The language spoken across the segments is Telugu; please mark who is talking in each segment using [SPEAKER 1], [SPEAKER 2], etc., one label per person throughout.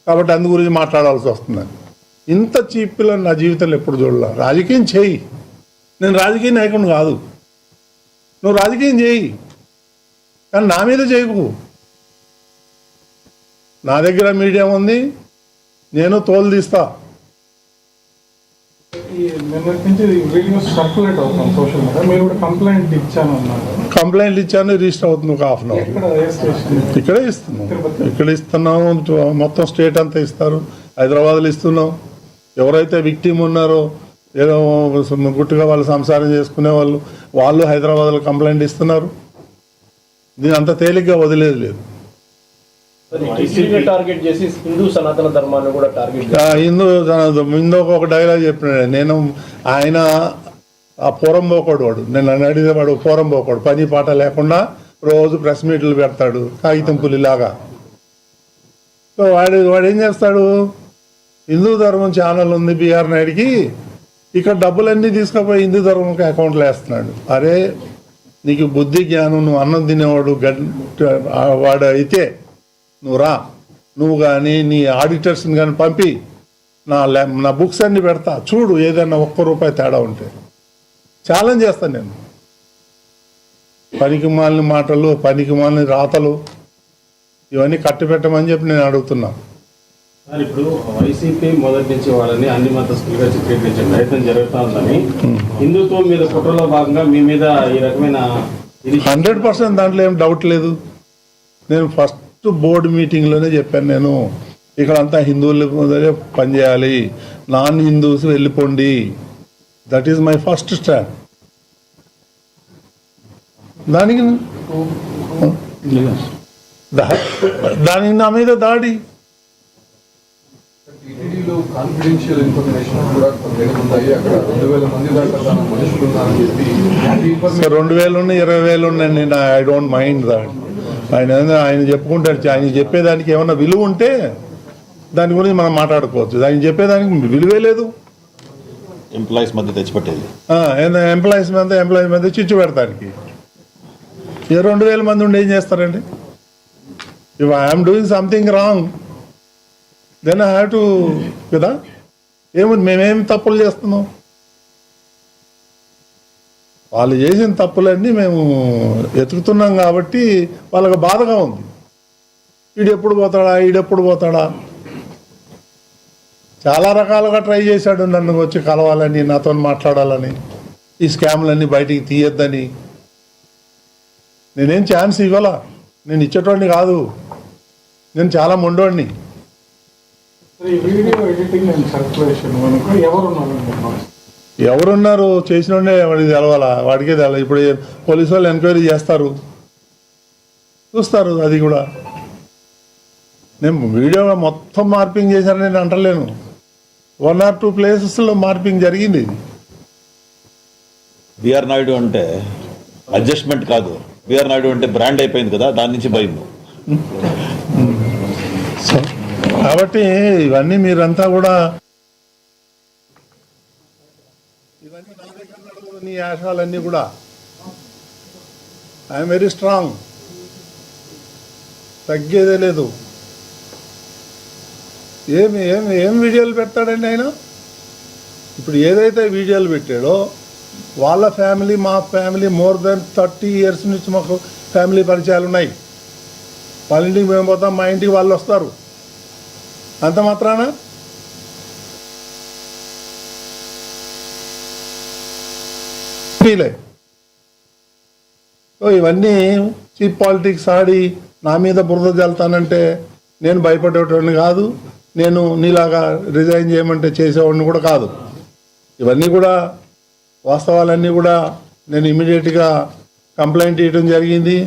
[SPEAKER 1] కాబట్టి అందు గురించి మాట్లాడాల్సి వస్తుంది. ఇంత చీప్ పిల్లని నా జీవితంలో ఎప్పుడు చూడలే. రాజకీయం చేయి, నేను రాజకీయ నాయకుడు కాదు, నువ్వు రాజకీయం చేయి, కానీ నా మీద చేయకు. నా దగ్గర మీడియా ఉంది, నేను తోలు తీస్తా. కంప్లైంట్ ఇచ్చాను, రిజిస్టర్ అవుతుంది ఒక హాఫ్ అన్ అవర్. ఇక్కడే ఇస్తున్నాము, మొత్తం స్టేట్ అంతా ఇస్తారు. హైదరాబాద్లో ఇస్తున్నాం. ఎవరైతే విక్టిమ్ ఉన్నారో, ఏదో గుట్టుగా వాళ్ళు సంసారం చేసుకునే వాళ్ళు హైదరాబాద్లో కంప్లైంట్ ఇస్తున్నారు. దీని అంత తేలిగ్గా వదిలేదు లేదు. హిందూ ఒక డైలాగ్ చెప్పినాడు. నేను ఆయన ఆ పూరం పోకోడు, వాడు నేను అడిగితే వాడు పూరం పోకోడు, పని పాట లేకుండా రోజు ప్రెస్ మీట్లు పెడతాడు కాగితం పులిలాగా. సో వాడు ఏం చేస్తాడు, హిందూ ధర్మం ఛానల్ ఉంది బిఆర్ నాయుడికి, ఇక్కడ డబ్బులన్నీ తీసుకుపోయి హిందూ ధర్మంకి అకౌంట్లో వేస్తున్నాడు. అరే నీకు బుద్ధి జ్ఞానం, నువ్వు అన్నం తినేవాడు వాడు అయితే నువ్వు రా, నువ్వు కానీ నీ ఆడిటర్స్ని కానీ పంపి నా బుక్స్ అన్ని పెడతా, చూడు ఏదైనా ₹1 తేడా ఉంటే ఛాలెంజ్ చేస్తాను నేను. పనికి మాలిన మాటలు, పనికి మాలిన రాతలు ఇవన్నీ కట్టిపెట్టమని చెప్పి నేను అడుగుతున్నా.
[SPEAKER 2] ఇప్పుడు వైసీపీ మొదటి నుంచి వాళ్ళని అన్ని మతస్థులుగా చిత్రీకరించే ప్రయత్నం జరుగుతూ ఉందని, హిందుత్వం మీద కుట్రలో భాగంగా మీ మీద ఈ రకమైన
[SPEAKER 1] 100% దాంట్లో ఏం డౌట్ లేదు. నేను ఫస్ట్ బోర్డు మీటింగ్లోనే చెప్పాను, నేను ఇక్కడంతా హిందువులు పనిచేయాలి, నాన్ హిందూస్ వెళ్ళిపోండి. That is my first stand. దానికి నా మీద దాడి.
[SPEAKER 3] కాన్ఫిడెన్షియల్ ఇన్ఫర్మేషన్ కూడా
[SPEAKER 1] 2,000 ఉన్నాయి, 20,000 ఉన్నాయి. I don't mind that. ఆయన చెప్పుకుంటాడు. ఆయన చెప్పేదానికి ఏమన్నా విలువ ఉంటే దాని గురించి మనం మాట్లాడుకోవచ్చు. ఆయన చెప్పేదానికి విలువే లేదు.
[SPEAKER 4] ఎంప్లాయీస్ మధ్య తెచ్చిపెట్టేది,
[SPEAKER 1] ఎంప్లాయీస్ మధ్య చిచ్చు పెడతానికి 2,000 మంది ఉండి ఏం చేస్తారండి? If I'm doing something wrong then I have to కదా. ఏముంది, మేమేమి తప్పులు చేస్తున్నాం? వాళ్ళు చేసిన తప్పులన్నీ మేము ఎతుకుతున్నాం కాబట్టి వాళ్ళకి బాధగా ఉంది. ఈడెప్పుడు పోతాడా. చాలా రకాలుగా ట్రై చేశాడు నన్ను వచ్చి కలవాలని, నాతో మాట్లాడాలని, ఈ స్కామ్లన్నీ బయటికి తీయొద్దని. నేనేం ఛాన్స్ ఇవ్వాలా, నేను ఇచ్చేటోడిని కాదు, నేను చాలా మొండోడిని. ఎవరున్నారు చేసినోడే వాడికి తెలవాలా, వాడికే తెలవాలి. ఇప్పుడు పోలీసు వాళ్ళు ఎంక్వైరీ చేస్తారు, చూస్తారు. అది కూడా నేను వీడియో మొత్తం మార్పింగ్ చేశానని నేను అంటలేను. 1 or 2 ప్లేసెస్లో మార్పింగ్ జరిగింది.
[SPEAKER 4] బిఆర్ నాయుడు అంటే అడ్జస్ట్మెంట్ కాదు, బిఆర్ నాయుడు అంటే బ్రాండ్ అయిపోయింది కదా, దాని నుంచి భయం.
[SPEAKER 1] కాబట్టి ఇవన్నీ మీరంతా కూడా నీ ఆశాలన్నీ కూడా ఐఎమ్ వెరీ స్ట్రాంగ్, తగ్గేదే లేదు. ఏం వీడియోలు పెడతాడండి ఆయన? ఇప్పుడు ఏదైతే వీడియోలు పెట్టాడో వాళ్ళ ఫ్యామిలీ, మా ఫ్యామిలీ మోర్ దెన్ 30 years నుంచి మాకు ఫ్యామిలీ పరిచయాలు ఉన్నాయి. వాళ్ళ ఇంటికి మేము పోతాం, మా ఇంటికి వాళ్ళు వస్తారు. అంత మాత్రాన ఇవన్నీ చీప్ పాలిటిక్స్ ఆడి నా మీద బురద జల్తానంటే నేను భయపడేటోడిని కాదు. నేను నీలాగా రిజైన్ చేయమంటే చేసేవాడిని కూడా కాదు. ఇవన్నీ కూడా వాస్తవాలన్నీ కూడా నేను ఇమీడియట్గా కంప్లైంట్ ఇవ్వడం జరిగింది.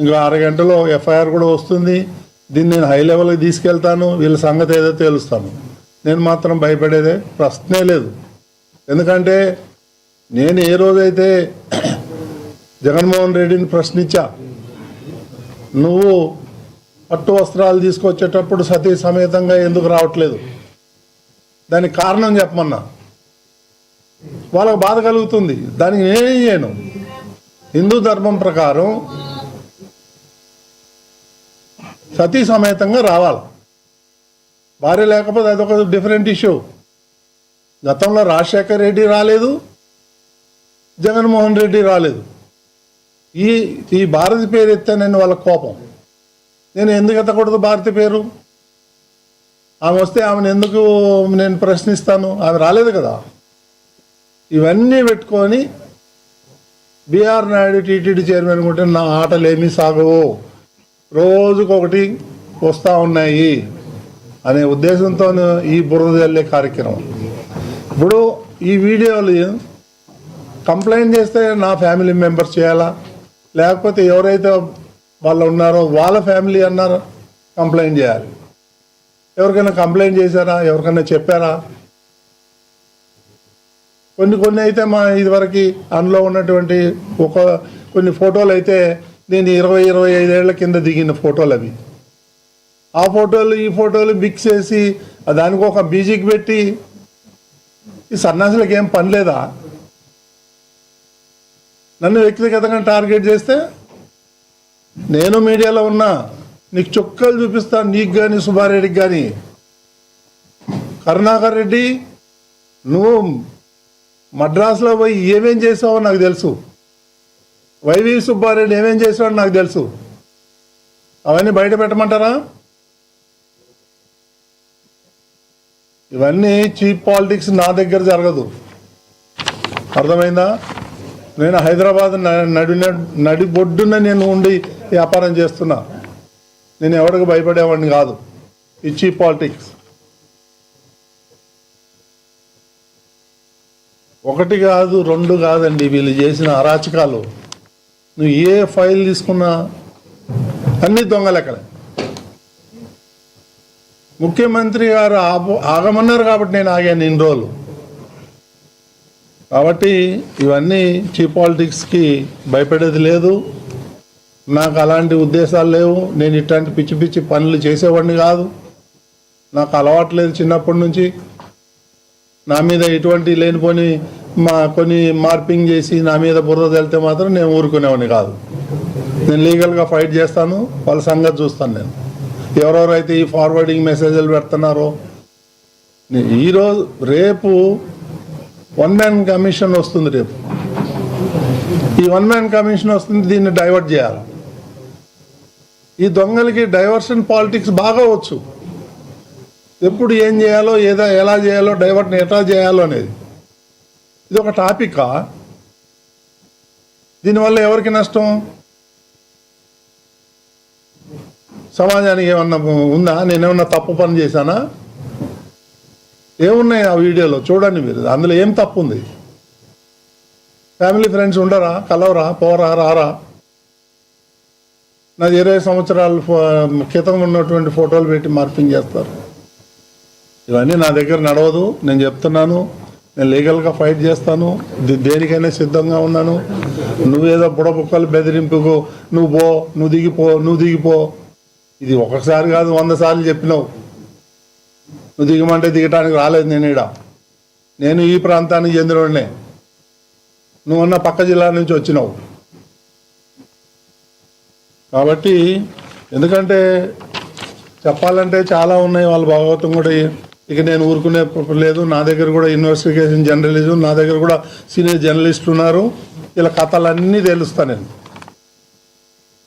[SPEAKER 1] ఇంకా 6 గంటలో ఎఫ్ఐఆర్ కూడా వస్తుంది. దీన్ని నేను హై లెవెల్కి తీసుకెళ్తాను, వీళ్ళ సంగతి ఏదో తేలుస్తాను. నేను మాత్రం భయపడేదే ప్రశ్నే లేదు. ఎందుకంటే నేను ఏ రోజైతే జగన్మోహన్ రెడ్డిని ప్రశ్నించా, నువ్వు పట్టు వస్త్రాలు తీసుకొచ్చేటప్పుడు సతీ సమేతంగా ఎందుకు రావట్లేదు, దానికి కారణం చెప్పమన్నా. వాళ్ళకు బాధ కలుగుతుంది. దానికి నేనేం చేయను. హిందూ ధర్మం ప్రకారం సతీ సమేతంగా రావాలి. భార్య లేకపోతే అదొక డిఫరెంట్ ఇష్యూ. గతంలో రాజశేఖర రెడ్డి రాలేదు, జగన్మోహన్ రెడ్డి రాలేదు. ఈ భారతి పేరు ఎత్తానని వాళ్ళ కోపం. నేను ఎందుకు ఎత్తకూడదు భారతి పేరు? ఆమె వస్తే ఆమెను ఎందుకు నేను ప్రశ్నిస్తాను? ఆమె రాలేదు కదా. ఇవన్నీ పెట్టుకొని బిఆర్ నాయుడు టీటీడీ చైర్మన్ ఉంటే నా ఆటలు ఏమీ సాగవు, రోజుకొకటి వస్తూ ఉన్నాయి అనే ఉద్దేశంతో ఈ బురద జల్లే కార్యక్రమం. ఇప్పుడు ఈ వీడియోలు కంప్లైంట్ చేస్తే నా ఫ్యామిలీ మెంబర్స్ చేయాలా, లేకపోతే ఎవరైతే వాళ్ళు ఉన్నారో వాళ్ళ ఫ్యామిలీ అన్నారో కంప్లైంట్ చేయాలి. ఎవరికైనా కంప్లైంట్ చేశారా? ఎవరికైనా చెప్పారా? కొన్ని అయితే మా ఇదివరకు అందులో ఉన్నటువంటి కొన్ని ఫోటోలు అయితే నేను 20-25 ఏళ్ల కింద దిగిన ఫోటోలు అవి. ఆ ఫోటోలు ఈ ఫోటోలు మిక్స్ చేసి దానికి ఒక మ్యూజిక్ పెట్టి ఈ సన్యాసులకు ఏం పని లేదా? నన్ను వ్యక్తిగతంగా టార్గెట్ చేస్తే నేను మీడియాలో ఉన్నా, నీకు చుక్కలు చూపిస్తాను, నీకు కానీ సుబ్బారెడ్డికి కానీ. కరుణాకర్ రెడ్డి, నువ్వు మద్రాసులో పోయి ఏమేం చేసావో నాకు తెలుసు. వైవి సుబ్బారెడ్డి ఏమేం చేసావో నాకు తెలుసు. అవన్నీ బయట పెట్టమంటారా? ఇవన్నీ చీప్ పాలిటిక్స్ నా దగ్గర జరగదు, అర్థమైందా? నేను హైదరాబాద్ నడిబొడ్డున నేను ఉండి వ్యాపారం చేస్తున్నా. నేను ఎవరికి భయపడేవాడిని కాదు. ఈ చీప్ పాలిటిక్స్ ఒకటి కాదు, రెండు కాదండి వీళ్ళు చేసిన అరాచకాలు. నువ్వు ఏ ఫైల్ తీసుకున్నా అన్ని దొంగలెక్కలే. ముఖ్యమంత్రి గారు ఆగమన్నారు కాబట్టి నేను ఆగాను ఇన్ని రోజులు. కాబట్టి ఇవన్నీ చీప్ పాలిటిక్స్కి భయపడేది లేదు. నాకు అలాంటి ఉద్దేశాలు లేవు. నేను ఇట్లాంటి పిచ్చి పిచ్చి పనులు చేసేవాడిని కాదు. నాకు అలవాటు లేదు చిన్నప్పటి నుంచి. నా మీద ఇటువంటి లేనిపోని కొన్ని మార్పింగ్ చేసి నా మీద బురద వెళ్తే మాత్రం నేను ఊరుకునేవాడిని కాదు. నేను లీగల్గా ఫైట్ చేస్తాను, వాళ్ళ సంగతి చూస్తాను. నేను ఎవరెవరైతే ఈ ఫార్వర్డింగ్ మెసేజ్లు పెడుతున్నారో, రేపు 1 మ్యాన్ కమిషన్ వస్తుంది. రేపు ఈ 1 మ్యాన్ కమిషన్ వస్తుంది, దీన్ని డైవర్ట్ చేయాలి. ఈ దొంగలకి డైవర్షన్ పాలిటిక్స్ బాగా వచ్చు. ఎప్పుడు ఏం చేయాలో, ఎలా చేయాలో, డైవర్ట్ ఎట్లా చేయాలో అనేది. ఇది ఒక టాపికా? దీనివల్ల ఎవరికి నష్టం? సమాజానికి ఏమన్నా ఉందా? నేనేమన్నా తప్పు పని చేశానా? ఏమున్నాయి ఆ వీడియోలో చూడండి మీరు. అందులో ఏం తప్పు ఉంది? ఫ్యామిలీ ఫ్రెండ్స్ ఉండరా? కలవరా? పోరా? రారా? నాది 20 సంవత్సరాల క్రితం ఉన్నటువంటి ఫోటోలు పెట్టి మార్పింగ్ చేస్తారు. ఇవన్నీ నా దగ్గర నడవదు. నేను చెప్తున్నాను, నేను లీగల్గా ఫైట్ చేస్తాను. దేనికైనా సిద్ధంగా ఉన్నాను. నువ్వేదో బుడబుక్కలు బెదిరింపుకు నువ్వు దిగిపో. ఇది ఒకసారి కాదు, 100 సార్లు చెప్పినావు. నువ్వు దిగమంటే దిగటానికి రాలేదు. నేను ఈ ప్రాంతానికి చెందినవాడినే. నువ్వన్న పక్క జిల్లా నుంచి వచ్చినావు. కాబట్టి ఎందుకంటే చెప్పాలంటే చాలా ఉన్నాయి. వాళ్ళ భాగవతం కూడా ఇక నేను ఊరుకునే లేదు. నా దగ్గర కూడా ఇన్వెస్టిగేషన్ జర్నలిజం, నా దగ్గర కూడా సీనియర్ జర్నలిస్టులు ఉన్నారు. ఇలా కథలన్నీ తెలుస్తా నేను.